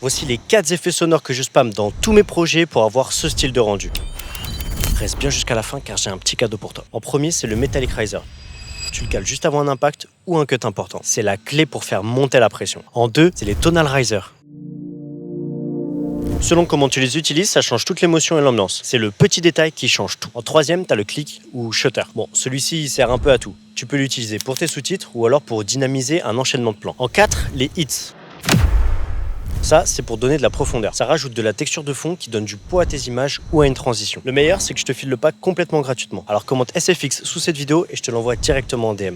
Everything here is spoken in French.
Voici les 4 effets sonores que je spam dans tous mes projets pour avoir ce style de rendu. Reste bien jusqu'à la fin car j'ai un petit cadeau pour toi. En premier, c'est le Metallic Riser. Tu le cales juste avant un impact ou un cut important. C'est la clé pour faire monter la pression. En deux, c'est les Tonal Riser. Selon comment tu les utilises, ça change toute l'émotion et l'ambiance. C'est le petit détail qui change tout. En troisième, tu as le click ou shutter. Bon, celui-ci, il sert un peu à tout. Tu peux l'utiliser pour tes sous-titres ou alors pour dynamiser un enchaînement de plans. En 4, les hits. Ça, c'est pour donner de la profondeur. Ça rajoute de la texture de fond qui donne du poids à tes images ou à une transition. Le meilleur, c'est que je te file le pack complètement gratuitement. Alors commente SFX sous cette vidéo et je te l'envoie directement en DM.